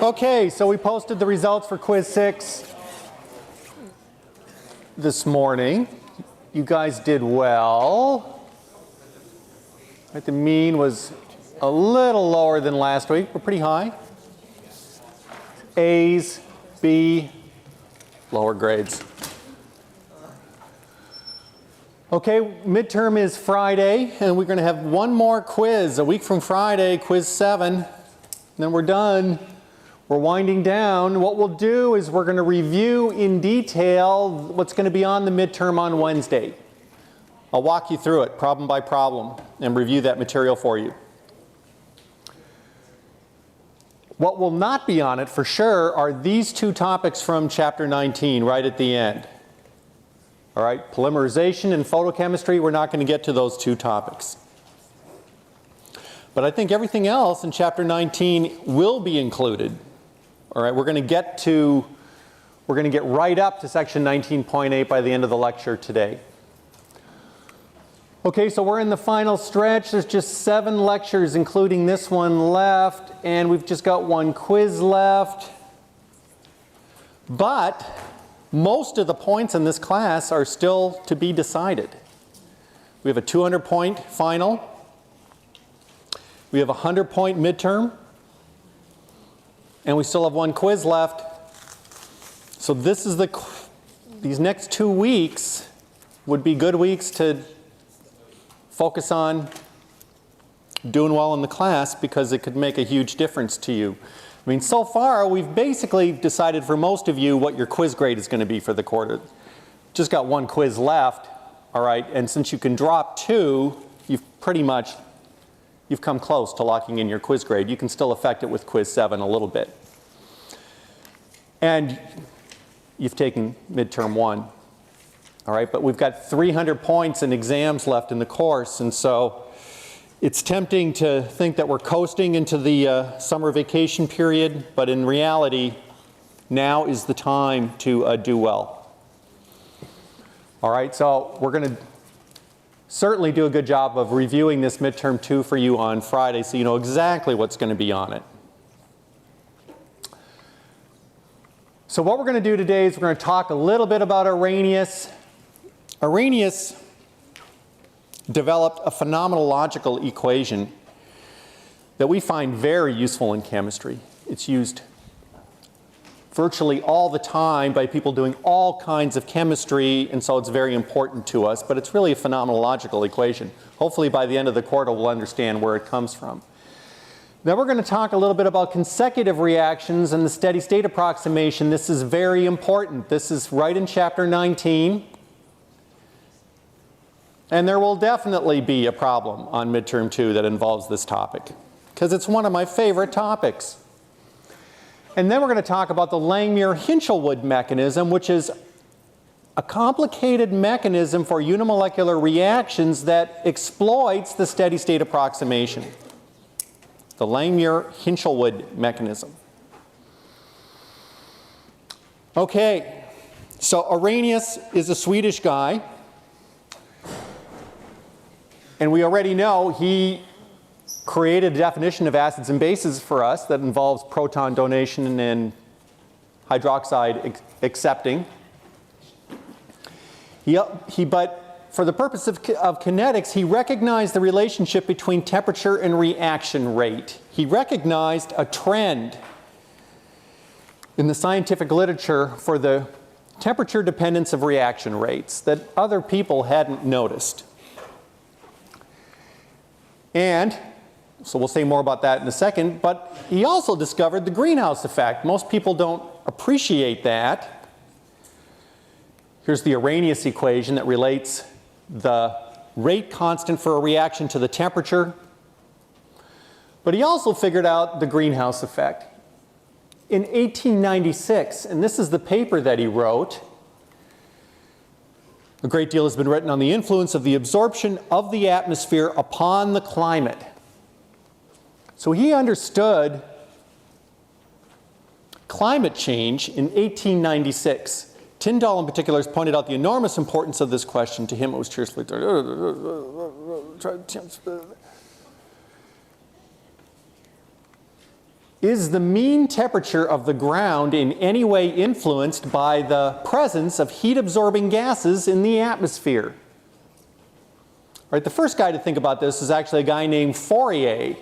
Okay, so we posted the results for quiz 6 this morning. You guys did well. Right, the mean was a little lower than last week, but pretty high. A's, B, lower grades. Okay, midterm is Friday, and we're going to have one more quiz a week from Friday, quiz 7. And then we're done. We're winding down. What we'll do is we're going to review in detail what's going to be on the midterm on Wednesday. I'll walk you through it problem by problem and review that material for you. What will not be on it for sure are these two topics from chapter 19 right at the end. All right, polymerization and photochemistry, we're not going to get to those two topics. But I think everything else in chapter 19 will be included. All right, we're going to get right up to section 19.8 by the end of the lecture today. Okay, so we're in the final stretch. There's just 7 lectures, including this one, left, and we've just got one quiz left. But most of the points in this class are still to be decided. We have a 200-point final. We have a 100-point midterm. And we still have one quiz left. So this is these next 2 weeks would be good weeks to focus on doing well in the class, because it could make a huge difference to you. I mean, so far we've basically decided for most of you what your quiz grade is going to be for the quarter. Just got one quiz left, all right, and since you can drop 2, you've come close to locking in your quiz grade. You can still affect it with quiz 7 a little bit. And you've taken midterm 1. All right, but we've got 300 points in exams left in the course, and so it's tempting to think that we're coasting into the summer vacation period, but in reality, now is the time to do well. All right, so we're going to certainly do a good job of reviewing this midterm 2 for you on Friday, so you know exactly what's going to be on it. So what we're going to do today is we're going to talk a little bit about Arrhenius. Arrhenius developed a phenomenological equation that we find very useful in chemistry. It's used virtually all the time by people doing all kinds of chemistry, and so it's very important to us, but it's really a phenomenological equation. Hopefully by the end of the quarter we'll understand where it comes from. Then we're going to talk a little bit about consecutive reactions and the steady state approximation. This is very important. This is right in chapter 19. And there will definitely be a problem on midterm 2 that involves this topic, because it's one of my favorite topics. And then we're going to talk about the Langmuir-Hinshelwood mechanism, which is a complicated mechanism for unimolecular reactions that exploits the steady state approximation. The Langmuir-Hinshelwood mechanism. Okay, so Arrhenius is a Swedish guy. And we already know he created a definition of acids and bases for us that involves proton donation and hydroxide accepting. But for the purpose of kinetics, he recognized the relationship between temperature and reaction rate. He recognized a trend in the scientific literature for the temperature dependence of reaction rates that other people hadn't noticed. And so we'll say more about that in a second, but he also discovered the greenhouse effect. Most people don't appreciate that. Here's the Arrhenius equation that relates the rate constant for a reaction to the temperature. But he also figured out the greenhouse effect. In 1896, and this is the paper that he wrote, a great deal has been written on the influence of the absorption of the atmosphere upon the climate. So he understood climate change in 1896. Tyndall in particular has pointed out the enormous importance of this question. To him it was cheerfully Is the mean temperature of the ground in any way influenced by the presence of heat-absorbing gases in the atmosphere? All right, the first guy to think about this is actually a guy named Fourier.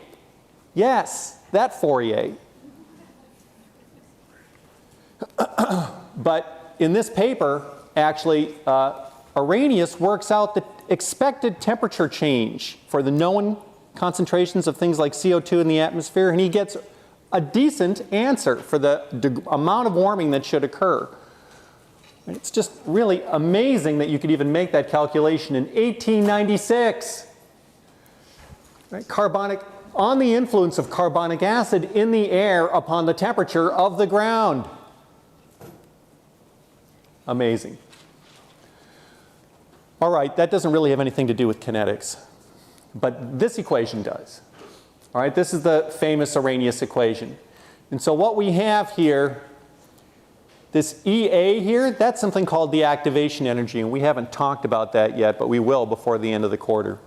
Yes, that Fourier. But in this paper, actually, Arrhenius works out the expected temperature change for the known concentrations of things like CO2 in the atmosphere, and he gets a decent answer for the amount of warming that should occur. And it's just really amazing that you could even make that calculation in 1896. Right? On the influence of carbonic acid in the air upon the temperature of the ground. Amazing. All right, that doesn't really have anything to do with kinetics, but this equation does. All right, this is the famous Arrhenius equation. And so what we have here, this EA here, that's something called the activation energy, and we haven't talked about that yet, but we will before the end of the quarter.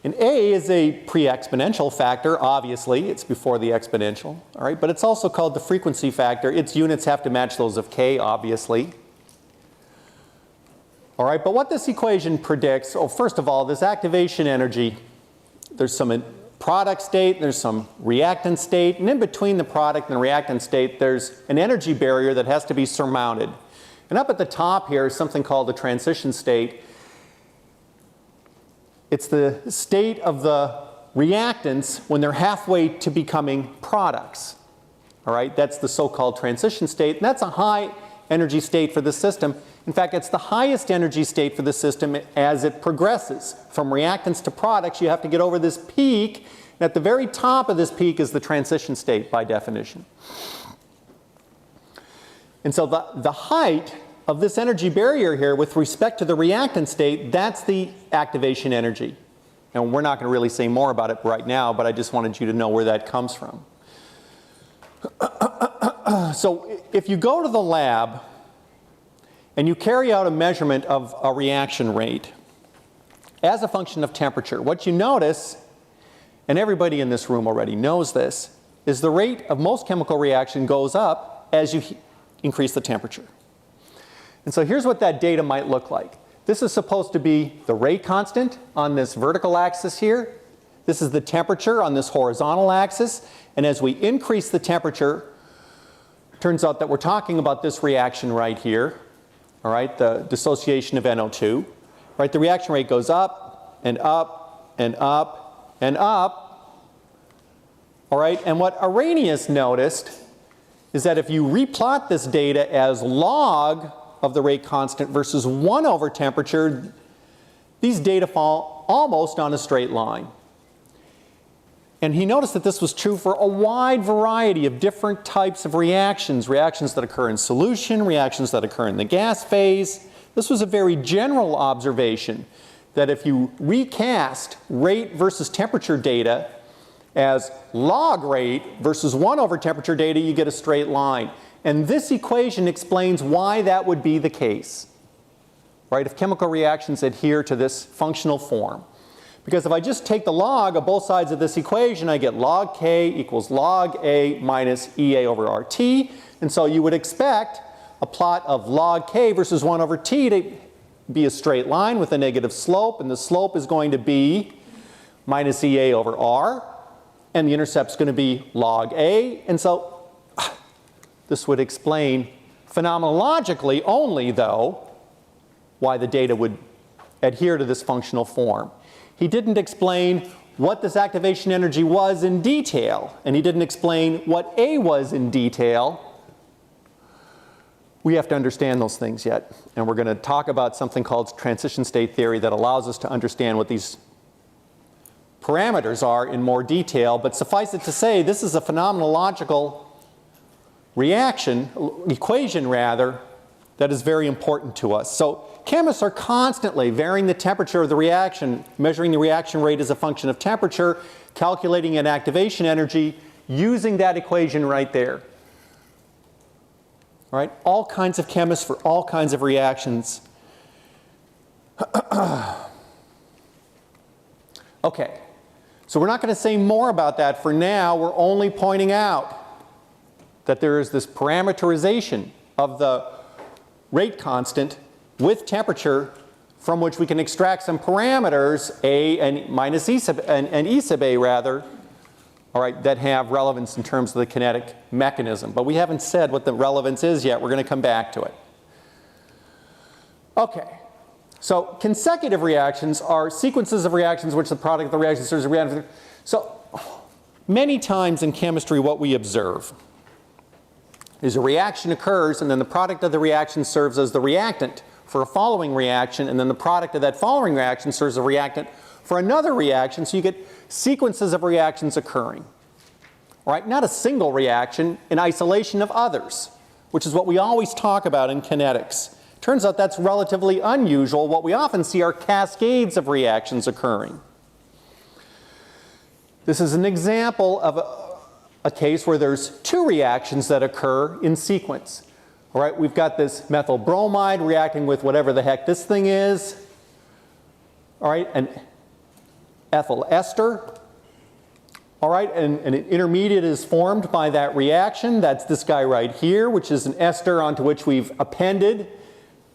And A is a pre-exponential factor, obviously, it's before the exponential, all right, but it's also called the frequency factor. Its units have to match those of K, obviously. All right, but what this equation predicts, oh, first of all, this activation energy, there's some product state, there's some reactant state, and in between the product and the reactant state, there's an energy barrier that has to be surmounted. And up at the top here is something called the transition state. It's the state of the reactants when they're halfway to becoming products. All right, that's the so-called transition state, and that's a high energy state for the system. In fact, it's the highest energy state for the system as it progresses. From reactants to products, you have to get over this peak, and at the very top of this peak is the transition state by definition. And so the height of this energy barrier here with respect to the reactant state, that's the activation energy. And we're not going to really say more about it right now, but I just wanted you to know where that comes from. So if you go to the lab and you carry out a measurement of a reaction rate as a function of temperature, what you notice, and everybody in this room already knows this, is the rate of most chemical reaction goes up as you increase the temperature. And so here's what that data might look like. This is supposed to be the rate constant on this vertical axis here. This is the temperature on this horizontal axis. And as we increase the temperature, it turns out that we're talking about this reaction right here. All right, the dissociation of NO2. Right, the reaction rate goes up and up and up and up. All right, and what Arrhenius noticed is that if you replot this data as log of the rate constant versus 1 over temperature, these data fall almost on a straight line. And he noticed that this was true for a wide variety of different types of reactions, reactions that occur in solution, reactions that occur in the gas phase. This was a very general observation that if you recast rate versus temperature data as log rate versus 1 over temperature data, you get a straight line. And this equation explains why that would be the case, right, if chemical reactions adhere to this functional form. Because if I just take the log of both sides of this equation, I get log K equals log A minus EA over RT. And so you would expect a plot of log K versus 1 over T to be a straight line with a negative slope. And the slope is going to be minus EA over R. And the intercept is going to be log A. And so this would explain phenomenologically only, though, why the data would adhere to this functional form. He didn't explain what this activation energy was in detail, and he didn't explain what A was in detail. We have to understand those things yet, and we're going to talk about something called transition state theory that allows us to understand what these parameters are in more detail, but suffice it to say, this is a phenomenological equation rather, that is very important to us. So chemists are constantly varying the temperature of the reaction, measuring the reaction rate as a function of temperature, calculating an activation energy, using that equation right there. All right? All kinds of chemists for all kinds of reactions. Okay. So we're not going to say more about that for now. We're only pointing out that there is this parameterization of the rate constant with temperature from which we can extract some parameters, A and minus E sub, and E sub A rather, all right, that have relevance in terms of the kinetic mechanism. But we haven't said what the relevance is yet. We're going to come back to it. Okay. So consecutive reactions are sequences of reactions which the product of the reaction serves as a reaction. So many times in chemistry what we observe is a reaction occurs and then the product of the reaction serves as the reactant for a following reaction, and then the product of that following reaction serves as a reactant for another reaction, so you get sequences of reactions occurring. All right, not a single reaction in isolation of others, which is what we always talk about in kinetics. Turns out that's relatively unusual. What we often see are cascades of reactions occurring. This is an example of a case where there's two reactions that occur in sequence. All right, we've got this methyl bromide reacting with whatever the heck this thing is. All right, an ethyl ester. All right, and an intermediate is formed by that reaction. That's this guy right here, which is an ester onto which we've appended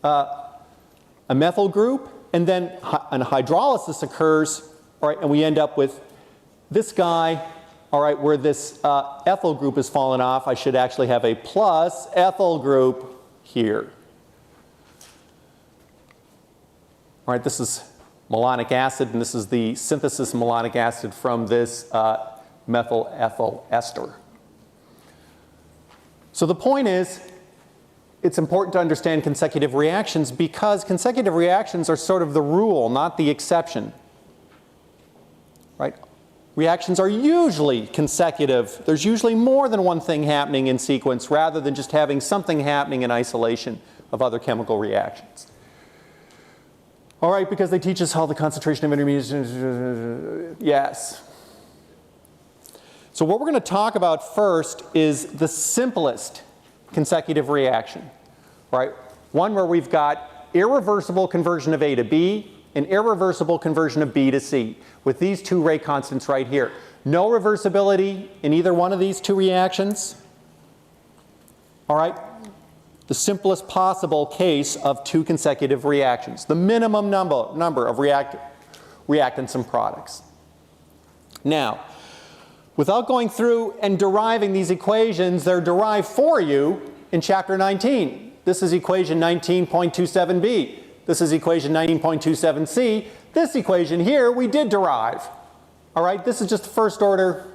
a methyl group, and then an hydrolysis occurs, all right, and we end up with this guy, all right, where this ethyl group has fallen off. I should actually have a plus ethyl group here. All right, this is malonic acid, and this is the synthesis of malonic acid from this methyl ethyl ester. So the point is, it's important to understand consecutive reactions because consecutive reactions are sort of the rule, not the exception. Right? Reactions are usually consecutive. There's usually more than one thing happening in sequence rather than just having something happening in isolation of other chemical reactions. All right, because they teach us how the concentration of intermediates, yes. So what we're going to talk about first is the simplest consecutive reaction, right? One where we've got irreversible conversion of A to B and irreversible conversion of B to C with these two rate constants right here. No reversibility in either one of these two reactions. All right? The simplest possible case of two consecutive reactions. The minimum number of reactants and products. Now, without going through and deriving these equations, they're derived for you in chapter 19. This is equation 19.27b. This is equation 19.27c. This equation here we did derive. All right, this is just the first order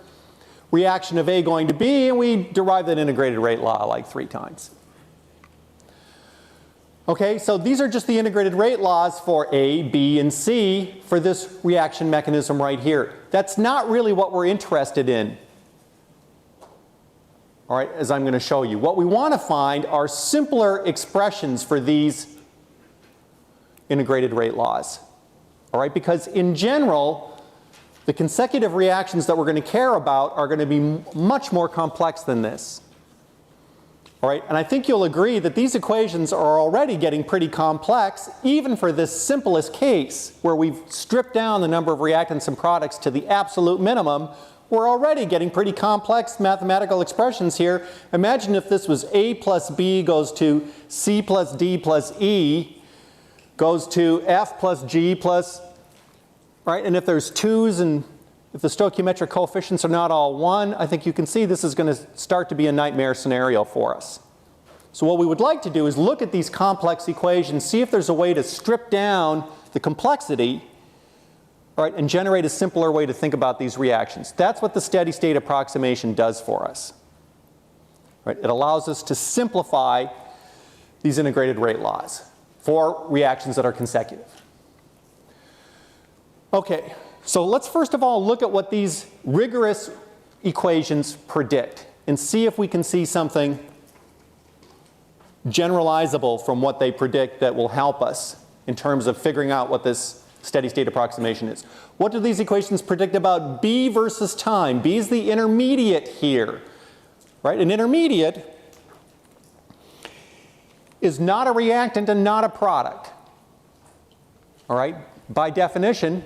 reaction of A going to B, and we derived that integrated rate law like 3 times. Okay, so these are just the integrated rate laws for A, B, and C for this reaction mechanism right here. That's not really what we're interested in. All right, as I'm going to show you. What we want to find are simpler expressions for these integrated rate laws. All right, because in general, the consecutive reactions that we're going to care about are going to be much more complex than this. All right, and I think you'll agree that these equations are already getting pretty complex, even for this simplest case, where we've stripped down the number of reactants and products to the absolute minimum. We're already getting pretty complex mathematical expressions here. Imagine if this was A plus B goes to C plus D plus E, goes to F plus G plus, right? And if there's 2's and if the stoichiometric coefficients are not all 1, I think you can see this is going to start to be a nightmare scenario for us. So what we would like to do is look at these complex equations, see if there's a way to strip down the complexity, right, and generate a simpler way to think about these reactions. That's what the steady state approximation does for us. Right? It allows us to simplify these integrated rate laws for reactions that are consecutive. Okay. So let's first of all look at what these rigorous equations predict and see if we can see something generalizable from what they predict that will help us in terms of figuring out what this steady state approximation is. What do these equations predict about B versus time? B is the intermediate here, right? An intermediate is not a reactant and not a product. All right? By definition,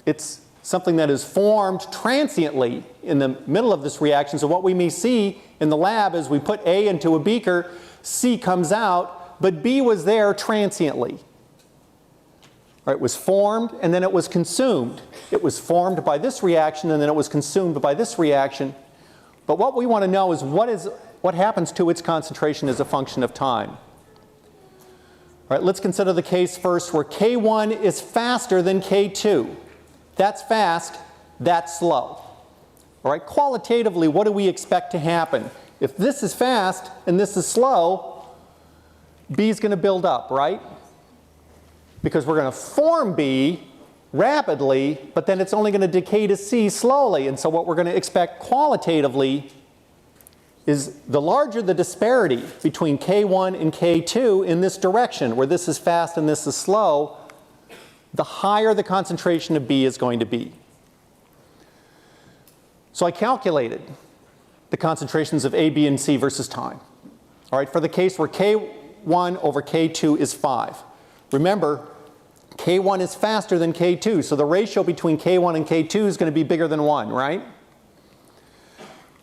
it's something that is formed transiently in the middle of this reaction. So what we may see in the lab is we put A into a beaker, C comes out, but B was there transiently. Right, it was formed and then it was consumed. It was formed by this reaction and then it was consumed by this reaction. But what we want to know is what happens to its concentration as a function of time. All right, let's consider the case first where K1 is faster than K2. That's fast, that's slow. All right, qualitatively, what do we expect to happen? If this is fast and this is slow, B is going to build up, right? Because we're going to form B rapidly, but then it's only going to decay to C slowly. And so what we're going to expect qualitatively is the larger the disparity between K1 and K2 in this direction, where this is fast and this is slow, the higher the concentration of B is going to be. So I calculated the concentrations of A, B, and C versus time. All right, for the case where K1 over K2 is 5. Remember, K1 is faster than K2, so the ratio between K1 and K2 is going to be bigger than 1, right?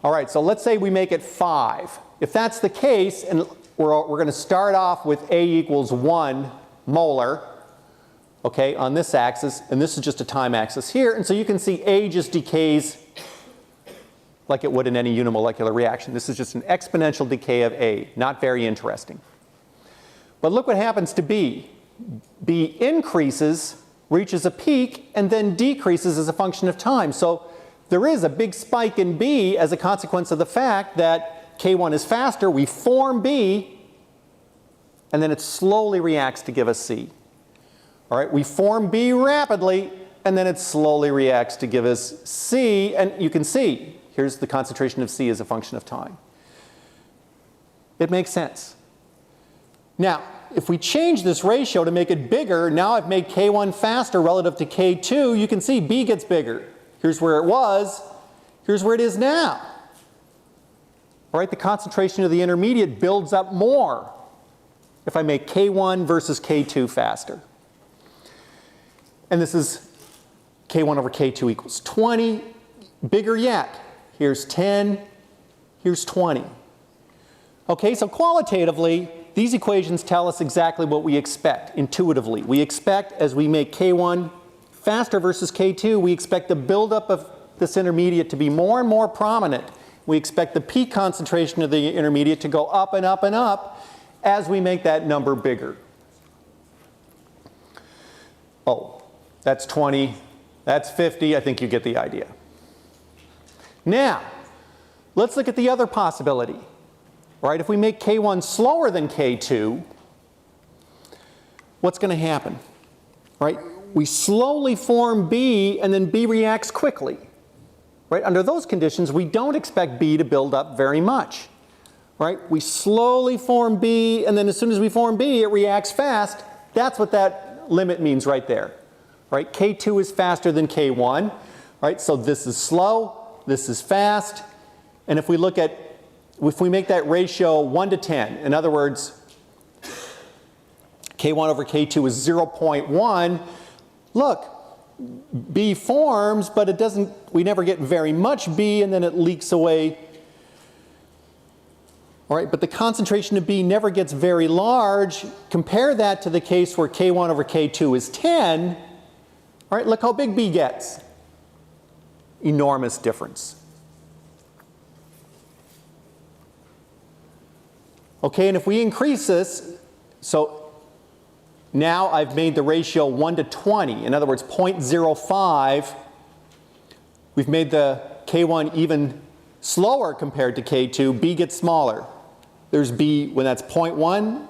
All right, so let's say we make it 5. If that's the case, and we're going to start off with A equals 1 molar, okay, on this axis, and this is just a time axis here, and so you can see A just decays like it would in any unimolecular reaction. This is just an exponential decay of A, not very interesting. But look what happens to B. B increases, reaches a peak, and then decreases as a function of time. So there is a big spike in B as a consequence of the fact that K1 is faster. We form B, and then it slowly reacts to give us C. All right, we form B rapidly, and then it slowly reacts to give us C, and you can see, here's the concentration of C as a function of time. It makes sense. Now, if we change this ratio to make it bigger, now I've made K1 faster relative to K2, you can see B gets bigger. Here's where it was, here's where it is now. All right, the concentration of the intermediate builds up more if I make K1 versus K2 faster. And this is K1 over K2 equals 20, bigger yet. Here's 10, here's 20. Okay, so qualitatively, these equations tell us exactly what we expect intuitively. We expect as we make K1 faster versus K2, we expect the buildup of this intermediate to be more and more prominent. We expect the peak concentration of the intermediate to go up and up and up as we make that number bigger. Oh, that's 20, that's 50, I think you get the idea. Now, let's look at the other possibility. Right, if we make K1 slower than K2, what's going to happen? Right, we slowly form B and then B reacts quickly. Right, under those conditions, we don't expect B to build up very much. Right, we slowly form B and then as soon as we form B, it reacts fast. That's what that limit means right there. Right, K2 is faster than K1. Right, so this is slow, this is fast, and if we look at if we make that ratio 1 to 10, in other words, K1 over K2 is 0.1, look, B forms, but it doesn't, we never get very much B, and then it leaks away. All right, but the concentration of B never gets very large. Compare that to the case where K1 over K2 is 10. All right, look how big B gets. Enormous difference. Okay, and if we increase this, so now I've made the ratio 1 to 20. In other words, 0.05. We've made the K1 even slower compared to K2. B gets smaller. There's B when that's 0.1,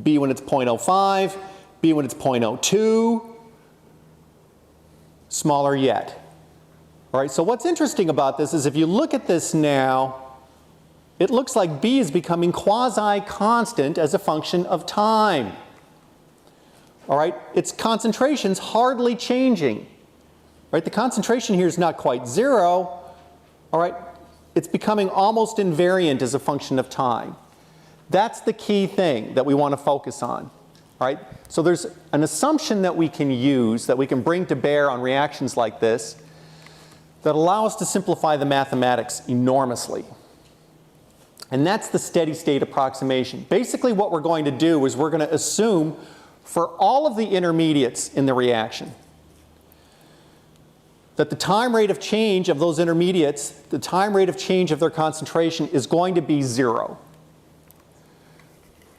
B when it's 0.05, B when it's 0.02. Smaller yet. All right, so what's interesting about this is if you look at this now, it looks like B is becoming quasi-constant as a function of time. All right, its concentration's hardly changing. Right, the concentration here is not quite 0. All right, it's becoming almost invariant as a function of time. That's the key thing that we want to focus on. All right, so there's an assumption that we can use, that we can bring to bear on reactions like this, that allow us to simplify the mathematics enormously. And that's the steady state approximation. Basically what we're going to do is we're going to assume for all of the intermediates in the reaction that the time rate of change of those intermediates, the time rate of change of their concentration is going to be 0.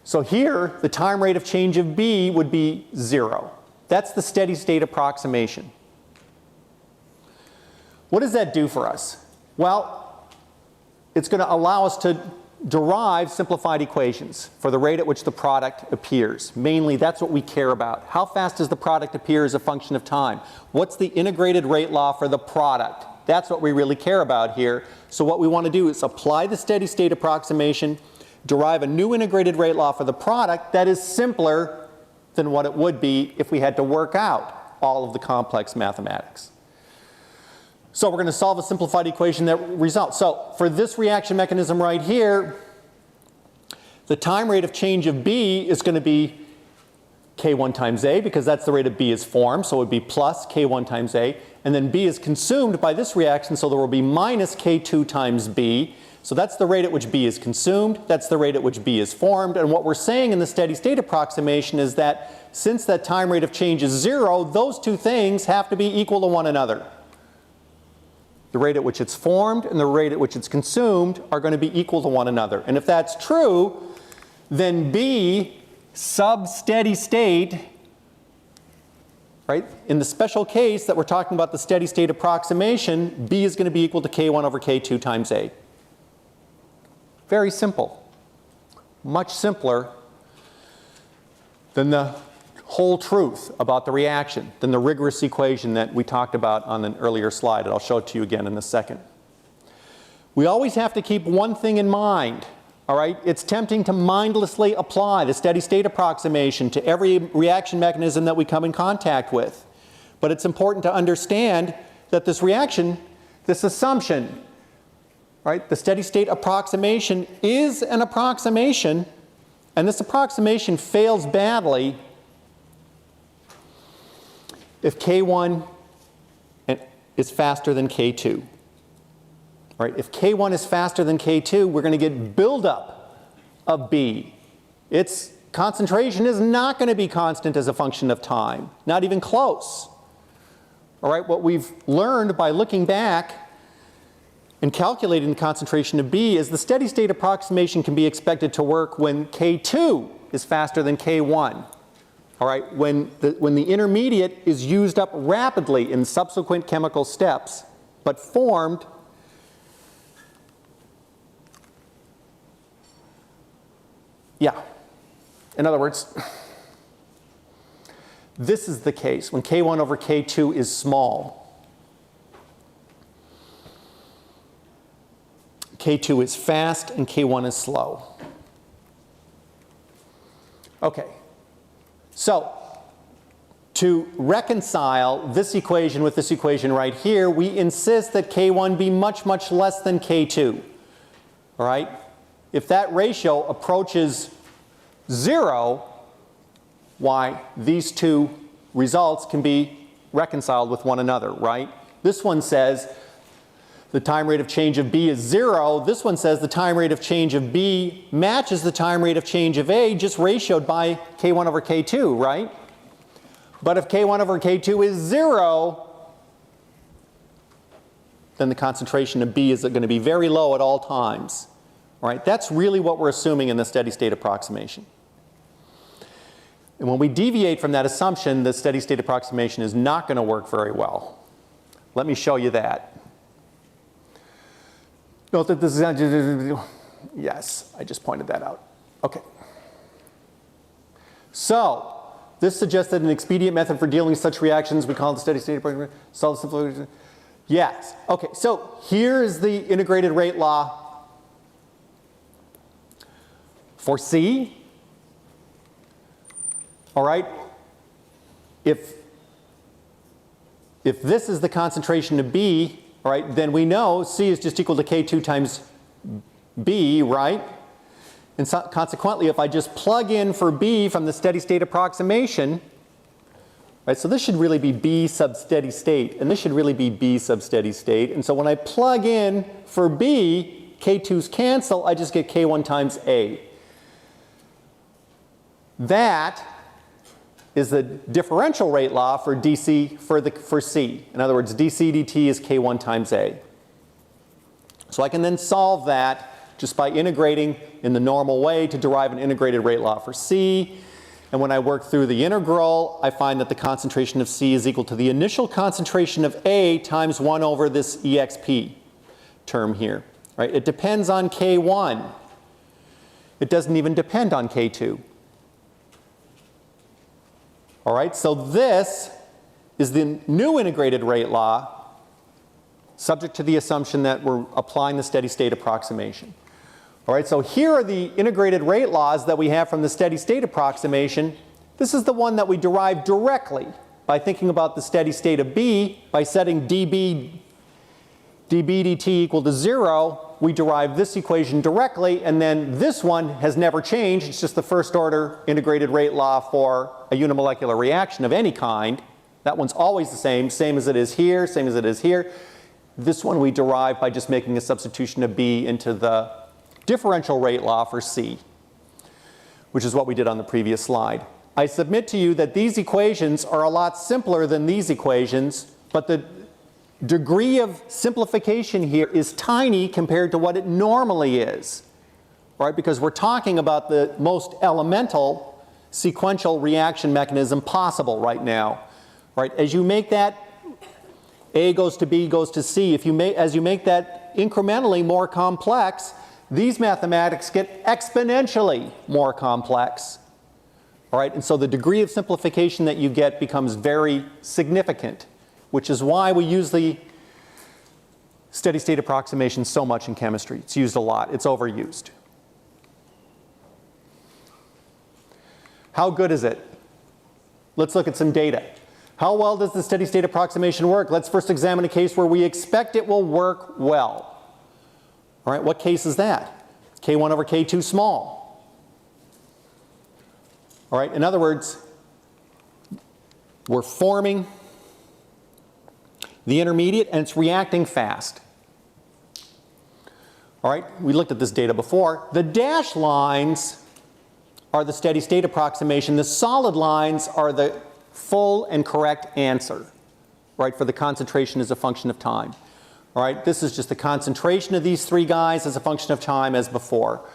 So here, the time rate of change of B would be 0. That's the steady state approximation. What does that do for us? Well, it's going to allow us to derive simplified equations for the rate at which the product appears. Mainly, that's what we care about. How fast does the product appear as a function of time? What's the integrated rate law for the product? That's what we really care about here. So what we want to do is apply the steady state approximation, derive a new integrated rate law for the product that is simpler than what it would be if we had to work out all of the complex mathematics. So we're going to solve a simplified equation that results. So for this reaction mechanism right here, the time rate of change of B is going to be K1 times A, because that's the rate of B is formed, so it would be plus K1 times A. And then B is consumed by this reaction, so there will be minus K2 times B. So that's the rate at which B is consumed, that's the rate at which B is formed. And what we're saying in the steady state approximation is that since that time rate of change is 0, those two things have to be equal to one another. The rate at which it's formed and the rate at which it's consumed are going to be equal to one another. And if that's true, then B sub steady state, right, in the special case that we're talking about the steady state approximation, B is going to be equal to K1 over K2 times A. Very simple. Much simpler than the whole truth about the reaction, than the rigorous equation that we talked about on an earlier slide, and I'll show it to you again in a second. We always have to keep one thing in mind, all right? It's tempting to mindlessly apply the steady state approximation to every reaction mechanism that we come in contact with. But it's important to understand that this reaction, this assumption, right, the steady state approximation is an approximation, and this approximation fails badly if K1 is faster than K2. Right? If K1 is faster than K2, we're going to get buildup of B. Its concentration is not going to be constant as a function of time, not even close. All right? What we've learned by looking back and calculating the concentration of B is the steady state approximation can be expected to work when K2 is faster than K1. All right, when the intermediate is used up rapidly in subsequent chemical steps, but formed in other words, this is the case when K1 over K2 is small. K2 is fast and K1 is slow. Okay. So, to reconcile this equation with this equation right here, we insist that K1 be much, much less than K2. All right? If that ratio approaches 0, why, these two results can be reconciled with one another, right? This one says the time rate of change of B is 0. This one says the time rate of change of B matches the time rate of change of A, just ratioed by K1 over K2, right? But if K1 over K2 is 0, then the concentration of B is going to be very low at all times. All right? That's really what we're assuming in the steady state approximation. And when we deviate from that assumption, the steady state approximation is not going to work very well. Let me show you that. Note that this is, yes, I just pointed that out. Okay. So, this suggests that an expedient method for dealing with such reactions, we call it the steady state approximation, solve simplification. Yes. Okay, so here is the integrated rate law for C. All right. If this is the concentration of B, all right, then we know C is just equal to K2 times B, right? And so consequently, if I just plug in for B from the steady state approximation, Right, so this should really be B sub steady state, and this should really be B sub steady state. And so when I plug in for B, K2's cancel, I just get K1 times A. That is the differential rate law for DC for C. In other words, dC dt is K1 times A. So I can then solve that just by integrating in the normal way to derive an integrated rate law for C. And when I work through the integral, I find that the concentration of C is equal to the initial concentration of A times 1 over this EXP term here. Right? It depends on K1. It doesn't even depend on K2. All right, so this is the new integrated rate law, subject to the assumption that we're applying the steady state approximation. All right, so here are the integrated rate laws that we have from the steady state approximation. This is the one that we derive directly by thinking about the steady state of B by setting dB dt equal to 0. We derive this equation directly, and then this one has never changed. It's just the first order integrated rate law for a unimolecular reaction of any kind. That one's always the same as it is here, same as it is here. This one we derive by just making a substitution of B into the differential rate law for C, which is what we did on the previous slide. I submit to you that these equations are a lot simpler than these equations, but the degree of simplification here is tiny compared to what it normally is, right? Because we're talking about the most elemental sequential reaction mechanism possible right now, right? As you make that A goes to B goes to C, as you make that incrementally more complex, these mathematics get exponentially more complex. All right, and so the degree of simplification that you get becomes very significant, which is why we use the steady state approximation so much in chemistry. It's used a lot. It's overused. How good is it? Let's look at some data. How well does the steady state approximation work? Let's first examine a case where we expect it will work well. All right, what case is that? K1 over K2 small. All right, in other words, we're forming the intermediate and it's reacting fast. All right, we looked at this data before. The dashed lines are the steady state approximation. The solid lines are the full and correct answer, right, for the concentration as a function of time. All right, this is just the concentration of these three guys as a function of time as before.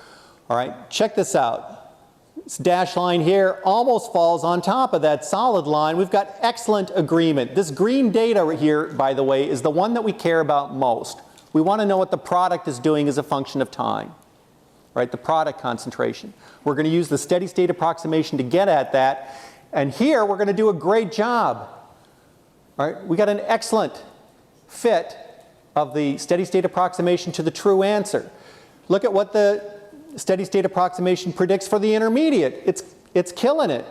All right, check this out. This dashed line here almost falls on top of that solid line. We've got excellent agreement. This green data here, by the way, is the one that we care about most. We want to know what the product is doing as a function of time, right? The product concentration. We're going to use the steady state approximation to get at that. And here we're going to do a great job. All right, we got an excellent fit of the steady state approximation to the true answer. Look at what the steady state approximation predicts for the intermediate. It's killing it.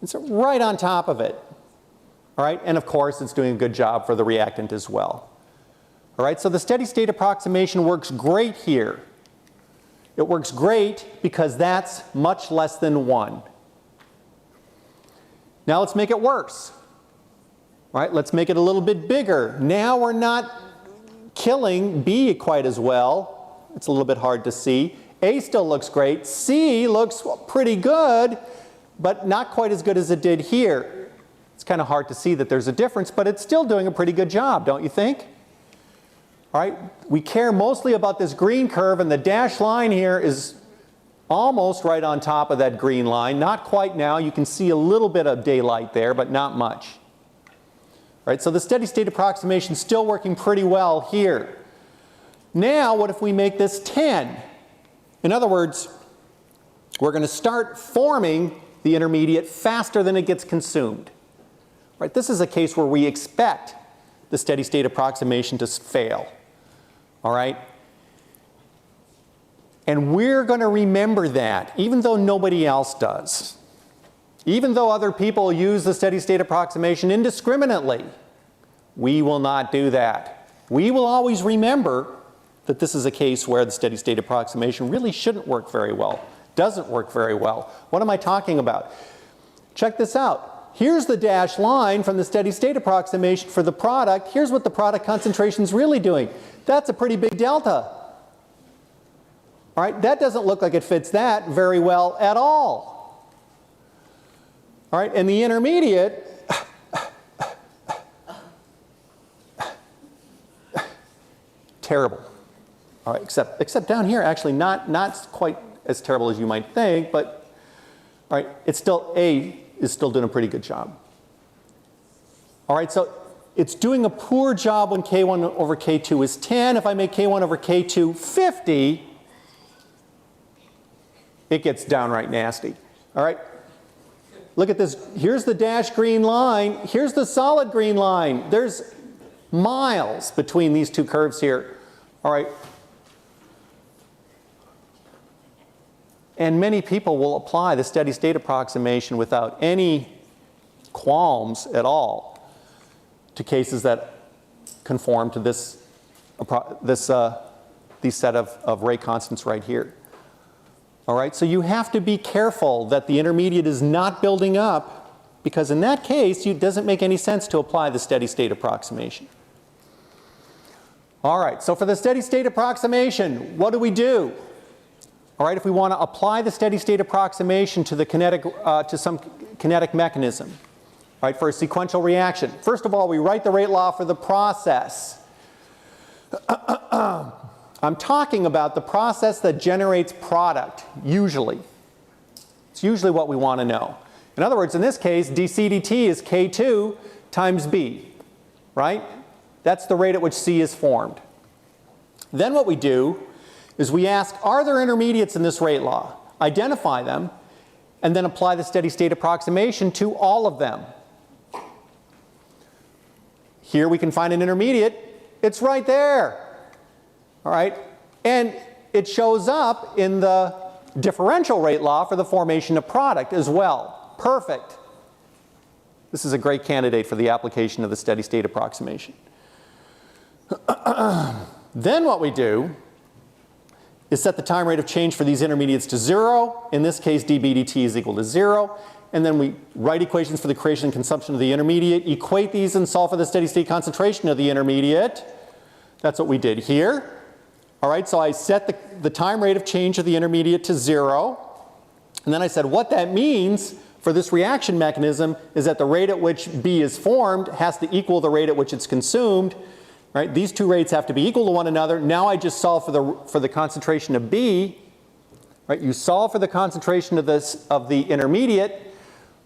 It's right on top of it. All right, and of course it's doing a good job for the reactant as well. All right, so the steady state approximation works great here. It works great because that's much less than 1. Now let's make it worse. All right, let's make it a little bit bigger. Now we're not killing B quite as well. It's a little bit hard to see. A still looks great. C looks pretty good, but not quite as good as it did here. It's kind of hard to see that there's a difference, but it's still doing a pretty good job, don't you think? All right, we care mostly about this green curve, and the dashed line here is almost right on top of that green line. Not quite now. You can see a little bit of daylight there, but not much. All right, so the steady state approximation is still working pretty well here. Now, what if we make this 10? In other words, we're going to start forming the intermediate faster than it gets consumed. Right, this is a case where we expect the steady state approximation to fail. All right? And we're going to remember that, even though nobody else does. Even though other people use the steady state approximation indiscriminately, we will not do that. We will always remember that this is a case where the steady state approximation really shouldn't work very well, doesn't work very well. What am I talking about? Check this out. here's the dashed line from the steady state approximation for the product. Here's what the product concentration is really doing. That's a pretty big delta. All right, that doesn't look like it fits that very well at all. All right, and the intermediate, terrible. All right, except down here, actually not quite as terrible as you might think, but all right, it's still A is still doing a pretty good job. All right, so it's doing a poor job when K1 over K2 is 10. If I make K1 over K2 50, it gets downright nasty. All right, look at this. Here's the dashed green line. Here's the solid green line. There's miles between these two curves here. All right. And many people will apply the steady state approximation without any qualms at all to cases that conform to these set of rate constants right here. All right, so you have to be careful that the intermediate is not building up, because in that case, it doesn't make any sense to apply the steady state approximation. All right, so for the steady state approximation, what do we do? All right, if we want to apply the steady state approximation to the to some kinetic mechanism, all right, for a sequential reaction. First of all, we write the rate law for the process. I'm talking about the process that generates product, usually. It's usually what we want to know. In other words, in this case, dC dt is K2 times B, right? That's the rate at which C is formed. Then what we do is we ask, are there intermediates in this rate law? Identify them, and then apply the steady state approximation to all of them. Here we can find an intermediate. It's right there. All right, and it shows up in the differential rate law for the formation of product as well. Perfect. This is a great candidate for the application of the steady state approximation. Then what we do is set the time rate of change for these intermediates to 0. In this case, dB dt is equal to 0. And then we write equations for the creation and consumption of the intermediate, equate these, and solve for the steady state concentration of the intermediate. That's what we did here. All right, so I set the time rate of change of the intermediate to 0. And then I said what that means for this reaction mechanism is that the rate at which B is formed has to equal the rate at which it's consumed. Right? These two rates have to be equal to one another. Now I just solve for the concentration of B. Right? You solve for the concentration of the intermediate.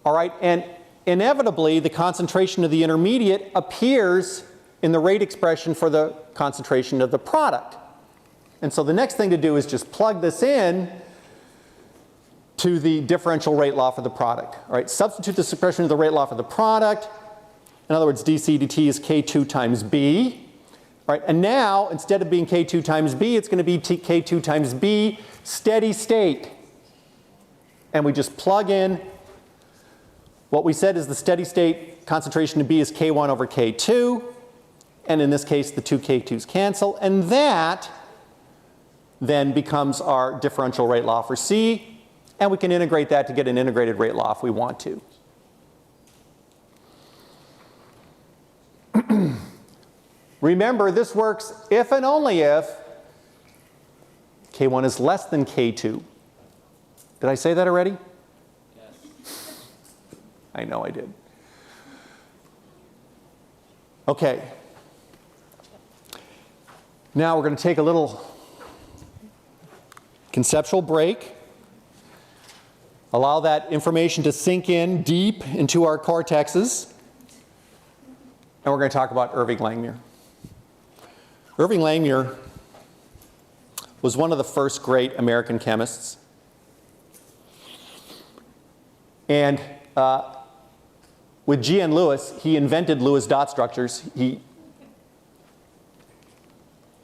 All right, and inevitably the concentration of the intermediate appears in the rate expression for the concentration of the product. And so the next thing to do is just plug this in to the differential rate law for the product. All right, substitute this expression of the rate law for the product. In other words, dC dt is K2 times B. All right, and now instead of being K2 times B, it's going to be K2 times B steady state. And we just plug in what we said is the steady state concentration of B is K1 over K2. And in this case, the two K2s cancel. And that then becomes our differential rate law for C. And we can integrate that to get an integrated rate law if we want to. Remember, this works if and only if K1 is less than K2. Did I say that already? Yes. I know I did. Okay. Now we're going to take a little conceptual break. Allow that information to sink in deep into our cortexes. And we're going to talk about Irving Langmuir. Irving Langmuir was one of the first great American chemists. And with G.N. Lewis, he invented Lewis dot structures.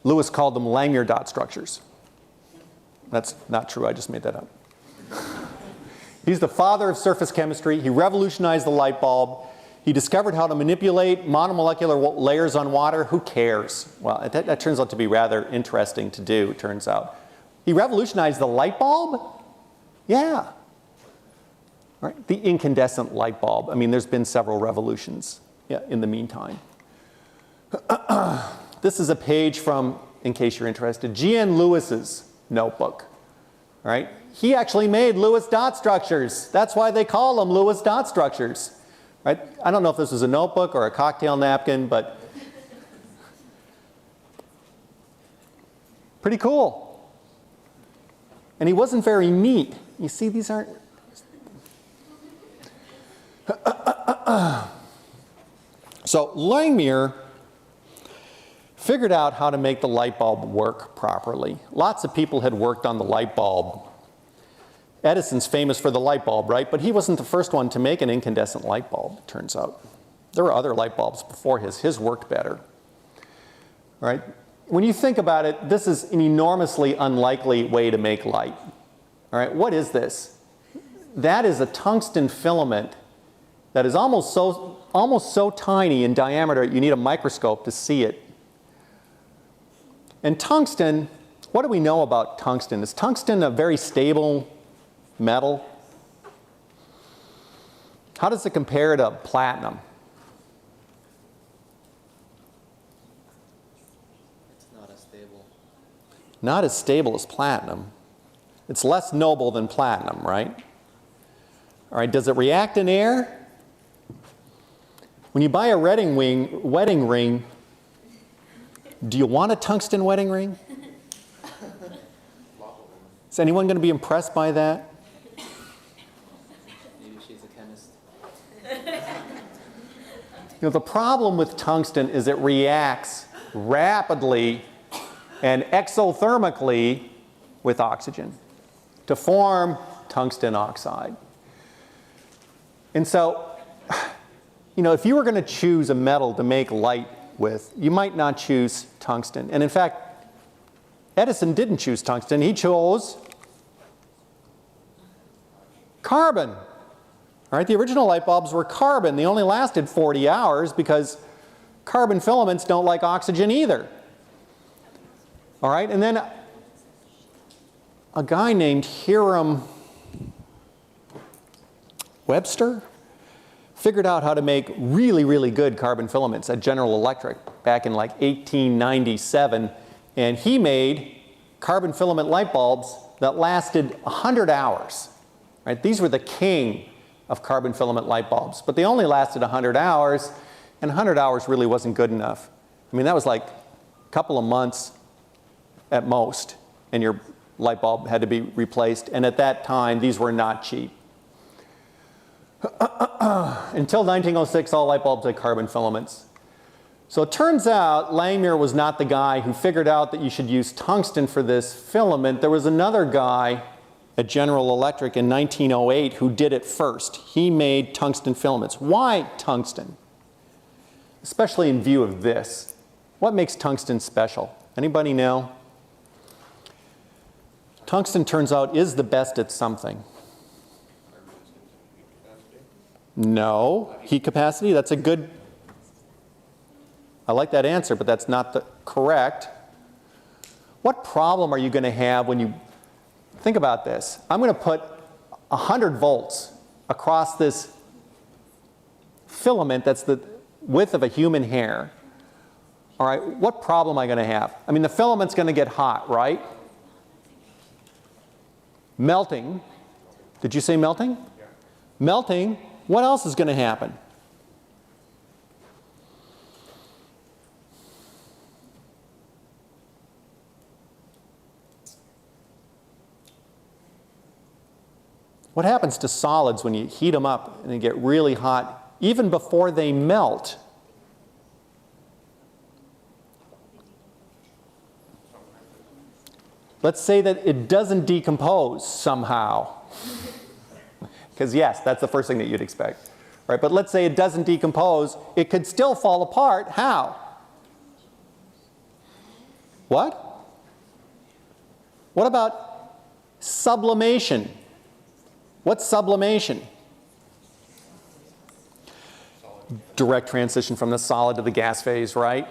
Lewis called them Langmuir dot structures. That's not true, I just made that up. He's the father of surface chemistry. He revolutionized the light bulb. He discovered how to manipulate monomolecular layers on water. Who cares? Well, that turns out to be rather interesting to do, it turns out. He revolutionized the light bulb? Yeah. Right? The incandescent light bulb. I mean, there's been several revolutions in the meantime. This is a page from, in case you're interested, G.N. Lewis's notebook. All right? He actually made Lewis dot structures. That's why they call them Lewis dot structures. Right? I don't know if this was a notebook or a cocktail napkin, but pretty cool. And he wasn't very neat. You see, these aren't. So Langmuir figured out how to make the light bulb work properly. Lots of people had worked on the light bulb. Edison's famous for the light bulb, right? But he wasn't the first one to make an incandescent light bulb, it turns out. There were other light bulbs before his. His worked better. Right? When you think about it, this is an enormously unlikely way to make light. All right? What is this? That is a tungsten filament that is almost so tiny in diameter you need a microscope to see it. And tungsten, what do we know about tungsten? Is tungsten a very stable metal? How does it compare to platinum? It's not as stable. Not as stable as platinum. It's less noble than platinum, right? All right, does it react in air? When you buy a wedding ring, do you want a tungsten wedding ring? Is anyone going to be impressed by that? Maybe she's a chemist. You know, the problem with tungsten is it reacts rapidly and exothermically with oxygen to form tungsten oxide. And so, you know, if you were going to choose a metal to make light with, you might not choose tungsten. And in fact, Edison didn't choose tungsten. He chose carbon. All right, the original light bulbs were carbon. They only lasted 40 hours because carbon filaments don't like oxygen either. All right, and then a guy named Hiram Webster figured out how to make really, really good carbon filaments at General Electric back in like 1897. And he made carbon filament light bulbs that lasted 100 hours. Right? These were the king of carbon filament light bulbs. But they only lasted 100 hours, and 100 hours really wasn't good enough. I mean, that was like a couple of months at most, and your light bulb had to be replaced. And at that time, these were not cheap. Until 1906, all light bulbs had carbon filaments. So it turns out Langmuir was not the guy who figured out that you should use tungsten for this filament. There was another guy at General Electric in 1908 who did it first. He made tungsten filaments. Why tungsten? Especially in view of this. What makes tungsten special? Anybody know? Tungsten, turns out, is the best at something. No. Heat capacity? That's a good... I like that answer, but that's not the correct. What problem are you going to have when you... Think about this. I'm going to put 100 volts across this filament that's the width of a human hair. All right, what problem am I going to have? I mean, the filament's going to get hot, right? Melting. Did you say melting? Yeah. Melting. What else is going to happen? What happens to solids when you heat them up and they get really hot, even before they melt? Let's say that it doesn't decompose somehow. Because yes, that's the first thing that you'd expect. Right? But let's say it doesn't decompose. It could still fall apart. How? What? What about sublimation? What's sublimation? Direct transition from the solid to the gas phase, right?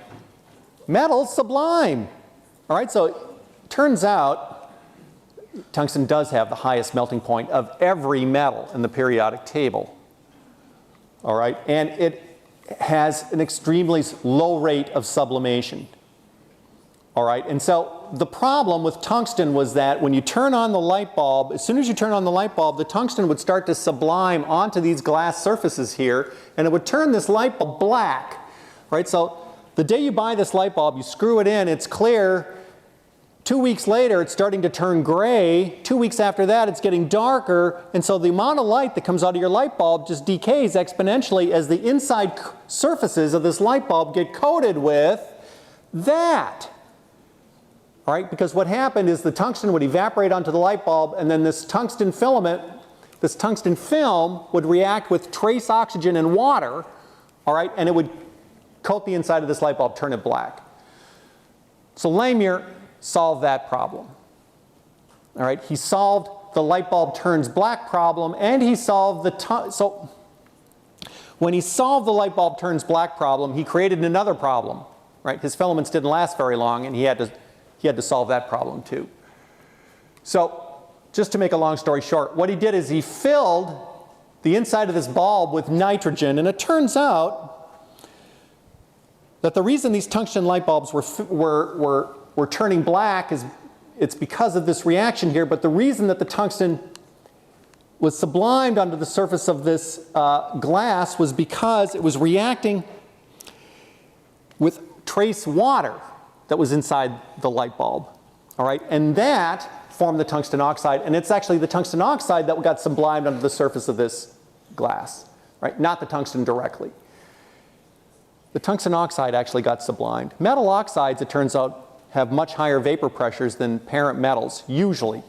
Metals sublime. All right, so it turns out tungsten does have the highest melting point of every metal in the periodic table. All right, and it has an extremely low rate of sublimation. All right, and so the problem with tungsten was that when you turn on the light bulb, as soon as you turn on the light bulb, the tungsten would start to sublime onto these glass surfaces here, and it would turn this light bulb black. Right, so the day you buy this light bulb, you screw it in, it's clear. 2 weeks later, it's starting to turn gray. 2 weeks after that, it's getting darker. And so the amount of light that comes out of your light bulb just decays exponentially as the inside surfaces of this light bulb get coated with that. All right, because what happened is the tungsten would evaporate onto the light bulb, and then this tungsten filament, this tungsten film would react with trace oxygen and water, all right, and it would coat the inside of this light bulb, turn it black. So Langmuir solved that problem. All right, he solved the light bulb turns black problem, and he solved the so when he solved the light bulb turns black problem, he created another problem. Right, his filaments didn't last very long, and he had to solve that problem too. So just to make a long story short, what he did is he filled the inside of this bulb with nitrogen, and it turns out that the reason these tungsten light bulbs were turning black is it's because of this reaction here, but the reason that the tungsten was sublimed onto the surface of this glass was because it was reacting with trace water that was inside the light bulb. All right, and that formed the tungsten oxide, and it's actually the tungsten oxide that got sublimed onto the surface of this glass, right? Not the tungsten directly. The tungsten oxide actually got sublimed. Metal oxides, it turns out, have much higher vapor pressures than parent metals, usually.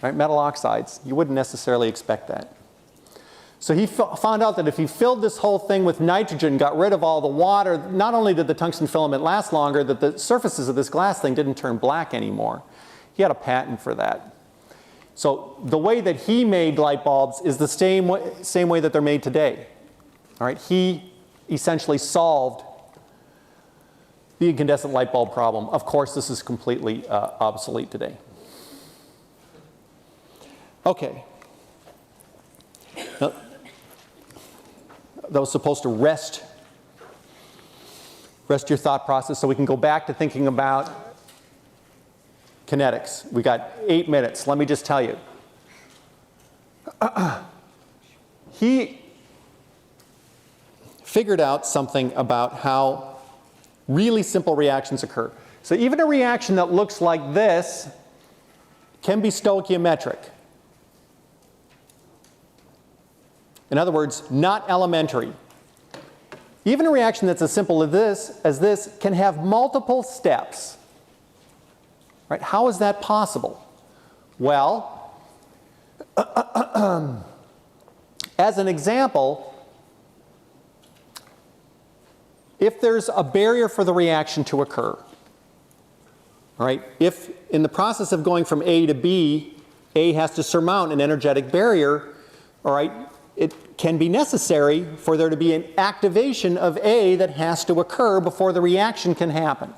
Right? Metal oxides, you wouldn't necessarily expect that. So he found out that if he filled this whole thing with nitrogen, got rid of all the water, not only did the tungsten filament last longer, that the surfaces of this glass thing didn't turn black anymore. He had a patent for that. So the way that he made light bulbs is the same way that they're made today. All right? He essentially solved the incandescent light bulb problem. Of course, this is completely obsolete today. Okay. Now, that was supposed to rest your thought process so we can go back to thinking about kinetics. We got 8 minutes. Let me just tell you. He figured out something about how really simple reactions occur. So even a reaction that looks like this can be stoichiometric. In other words, not elementary. Even a reaction that's as simple as this can have multiple steps. Right? How is that possible? Well, as an example, if there's a barrier for the reaction to occur, right? If in the process of going from A to B, A has to surmount an energetic barrier, all right, it can be necessary for there to be an activation of A that has to occur before the reaction can happen.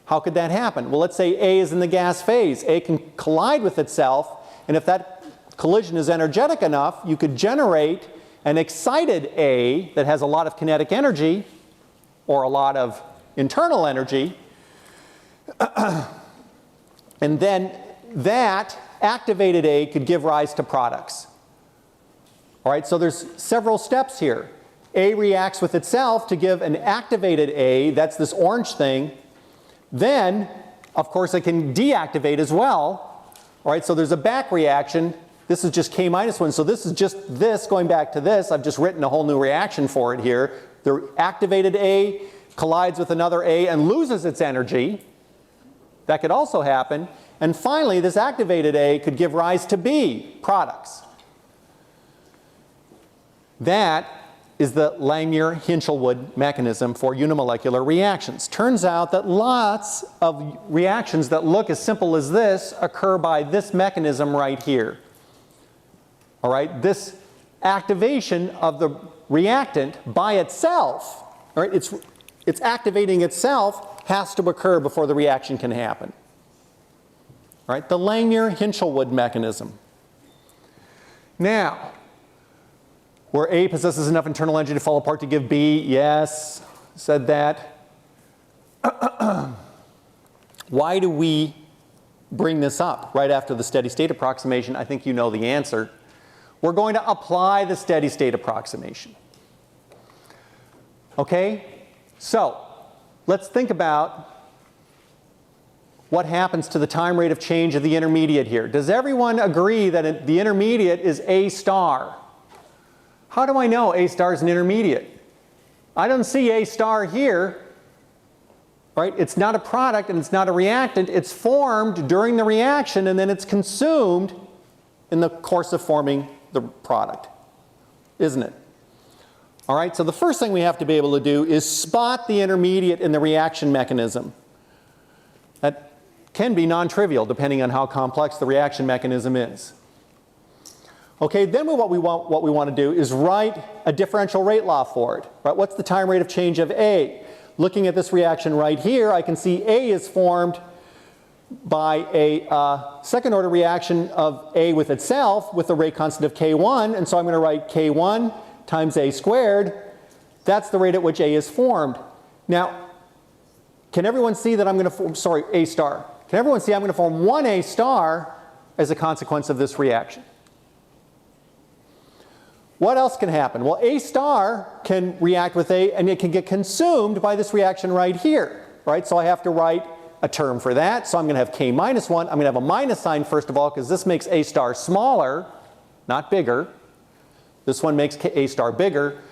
How could that happen? Well, let's say A is in the gas phase. A can collide with itself, and if that collision is energetic enough, you could generate an excited A that has a lot of kinetic energy or a lot of internal energy, and then that activated A could give rise to products. All right, so there's several steps here. A reacts with itself to give an activated A, that's this orange thing. Then, of course, it can deactivate as well. All right, so there's a back reaction. This is just K minus 1, so this is just this going back to this. I've just written a whole new reaction for it here. The activated A collides with another A and loses its energy. That could also happen. And finally, this activated A could give rise to B, products. That is the Lindeman-Hinshelwood mechanism for unimolecular reactions. Turns out that lots of reactions that look as simple as this occur by this mechanism right here. All right, this activation of the reactant by itself, all right, it's activating itself, has to occur before the reaction can happen. right? The Langmuir-Hinshelwood mechanism. Now, where A possesses enough internal energy to fall apart to give B, yes, said that. Why do we bring this up right after the steady state approximation? I think you know the answer. We're going to apply the steady state approximation. Okay? So, let's think about what happens to the time rate of change of the intermediate here. Does everyone agree that the intermediate is A star? How do I know A star is an intermediate? I don't see A star here. Right? It's not a product and it's not a reactant. It's formed during the reaction and then it's consumed in the course of forming the product, isn't it? All right, so the first thing we have to be able to do is spot the intermediate in the reaction mechanism. That can be non-trivial depending on how complex the reaction mechanism is. Okay, then what we want to do is write a differential rate law for it. Right? What's the time rate of change of A? Looking at this reaction right here, I can see A is formed by a second order reaction of A with itself with the rate constant of K1, and so I'm going to write K1 times A squared. That's the rate at which A is formed. Now, can everyone see that I'm going to form, sorry, A star. Can everyone see I'm going to form one A star as a consequence of this reaction? What else can happen? Well, A star can react with A and it can get consumed by this reaction right here, right? So I have to write a term for that. So I'm going to have K minus 1. I'm going to have a minus sign first of all because this makes A star smaller, not bigger. This one makes A star bigger.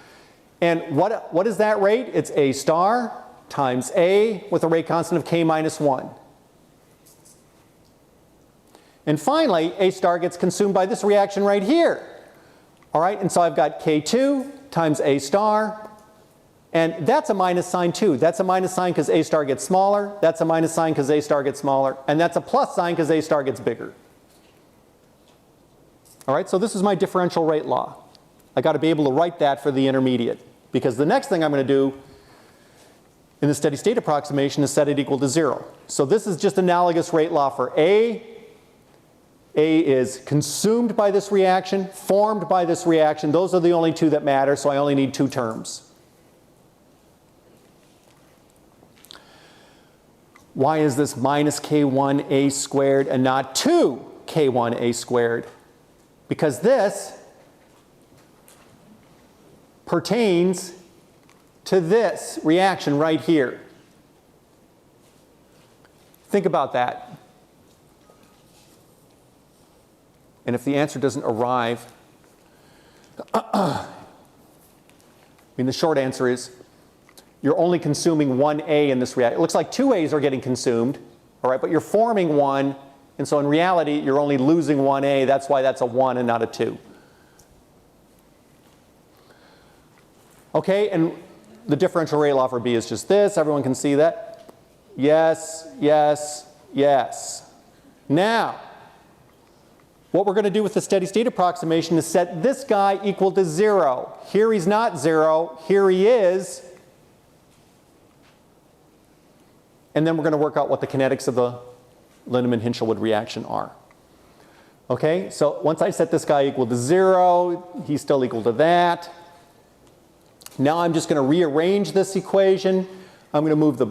And what is that rate? It's A star times A with a rate constant of K minus 1. And finally, A star gets consumed by this reaction right here. All right, and so I've got K2 times A star, and that's a minus sign too. That's a minus sign because A star gets smaller, that's a minus sign because A star gets smaller, and that's a plus sign because A star gets bigger. All right, so this is my differential rate law. I got to be able to write that for the intermediate, because the next thing I'm going to do in the steady state approximation is set it equal to 0. So this is just analogous rate law for A. A is consumed by this reaction, formed by this reaction. Those are the only two that matter, so I only need two terms. Why is this minus K1A squared and not 2K1A squared? Because this pertains to this reaction right here. Think about that. And if the answer doesn't arrive, I mean, the short answer is you're only consuming one A in this reaction. It looks like two A's are getting consumed, all right, but you're forming one, and so in reality, you're only losing one A. That's why that's a 1 and not a 2. Okay, and the differential rate law for B is just this. Everyone can see that? Yes, yes, yes. Now, what we're going to do with the steady state approximation is set this guy equal to 0. Here he's not 0. Here he is. And then we're going to work out what the kinetics of the Lindeman-Hinshelwood reaction are. Okay, so once I set this guy equal to 0, he's still equal to that. Now I'm just going to rearrange this equation. I'm going to move the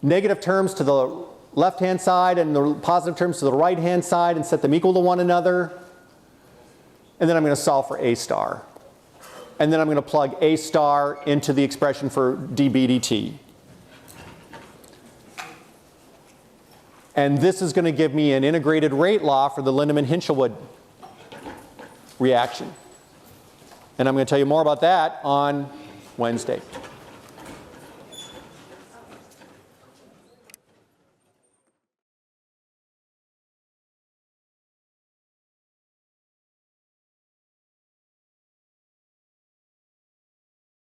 negative terms to the left-hand side and the positive terms to the right-hand side and set them equal to one another. And then I'm going to solve for A star. And then I'm going to plug A star into the expression for dB dt. And this is going to give me an integrated rate law for the Lindeman-Hinshelwood reaction. And I'm going to tell you more about that on Wednesday.